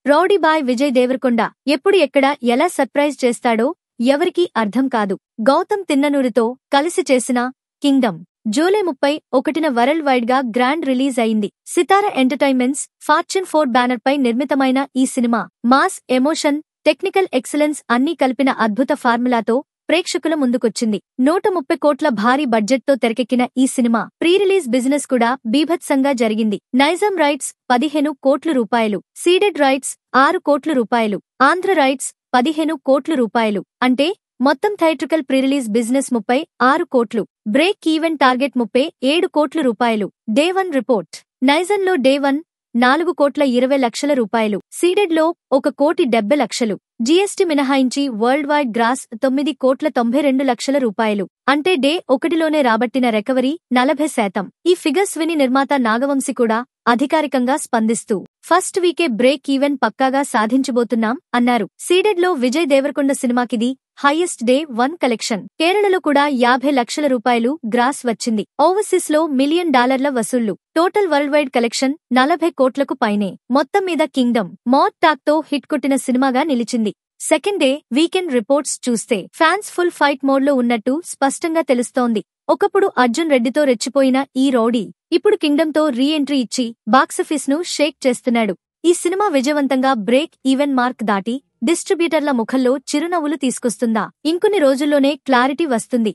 Rowdy boy Vijay Devarakonda ఎప్పుడు ఎక్కడ ఎలా సర్ప్రైజ్ చేస్తాడో ఎవరికీ అర్థం కాదు. గౌతమ్ తిన్ననూరితో కలిసి చేసిన కింగ్డమ్ జూలై 31న వరల్డ్ వైడ్ గా గ్రాండ్ రిలీజ్ అయింది. సితార ఎంటర్టైన్మెంట్స్, ఫార్చ్యూన్ 4 బ్యానర్ పై నిర్మితమైన ఈ cinema mass, emotion, technical excellence అన్నీ కలిపిన అద్భుత ఫార్ములాతో ప్రేక్షకుల ముందుకొచ్చింది. 130 కోట్ల భారీ బడ్జెట్ తో తెరకెక్కిన ఈ సినిమా ప్రీ రిలీజ్ బిజినెస్ కూడా బీభత్సంగా జరిగింది. నైజాం రైట్స్ 15 కోట్ల రూపాయలు, సీడెడ్ రైట్స్ 6 కోట్ల రూపాయలు, ఆంధ్ర రైట్స్ 15 కోట్ల రూపాయలు. అంటే మొత్తం థియేట్రికల్ ప్రీ రిలీజ్ బిజినెస్ 36 కోట్లు. బ్రేక్ ఈవెన్ టార్గెట్ 37 కోట్ల రూపాయలు. Day 1 report. నైజాంలో డే 1 4 కోట్ల 20 లక్షల రూపాయలు, సీడెడ్ లో 1 కోటి 70 లక్షలు, జీఎస్టీ మినహాయించి వరల్డ్ వైడ్ గ్రాస్ 9 కోట్ల 92 లక్షల రూపాయలు. అంటే డే 1లోనే రాబట్టిన రికవరీ 40%. ఈ ఫిగర్స్ విని నిర్మాత నాగవంశి కూడా అధికారికంగా స్పందిస్తూ ఫస్ట్ వీకే బ్రేక్ ఈవెన్ పక్కాగా సాధించబోతున్నాం అన్నారు. సీడెడ్ లో విజయ్ దేవరకొండ సినిమాకిది హైయెస్ట్ డే 1 కలెక్షన్. కేరళలో కూడా 50 లక్షల రూపాయలు గ్రాస్ వచ్చింది. ఓవర్సీస్ లో $1 మిలియన్ వసూళ్లు. టోటల్ వరల్డ్ వైడ్ కలెక్షన్ 40 కోట్లకు పైనే. మొత్తం మీద కింగ్డమ్ మౌత్ టాక్ తో హిట్ కొట్టిన సినిమాగా నిలిచింది. సెకండ్ డే వీకెండ్ రిపోర్ట్స్ చూస్తే ఫ్యాన్స్ ఫుల్ ఫైట్ మోడ్ లో ఉన్నట్టు స్పష్టంగా తెలుస్తోంది. ఒకప్పుడు అర్జున్ రెడ్డితో రెచ్చిపోయిన ఈ రౌడీ ఇప్పుడు కింగ్డమ్ తో రీ ఎంట్రీ ఇచ్చి బాక్సాఫీస్ ను షేక్ చేస్తున్నాడు. ఈ సినిమా విజయవంతంగా బ్రేక్ ఈవెన్ మార్క్ దాటి డిస్ట్రిబ్యూటర్ల ముఖంలో చిరునవ్వులు తీసుకొస్తుందా? ఇంకొన్ని రోజుల్లోనే క్లారిటీ వస్తుంది.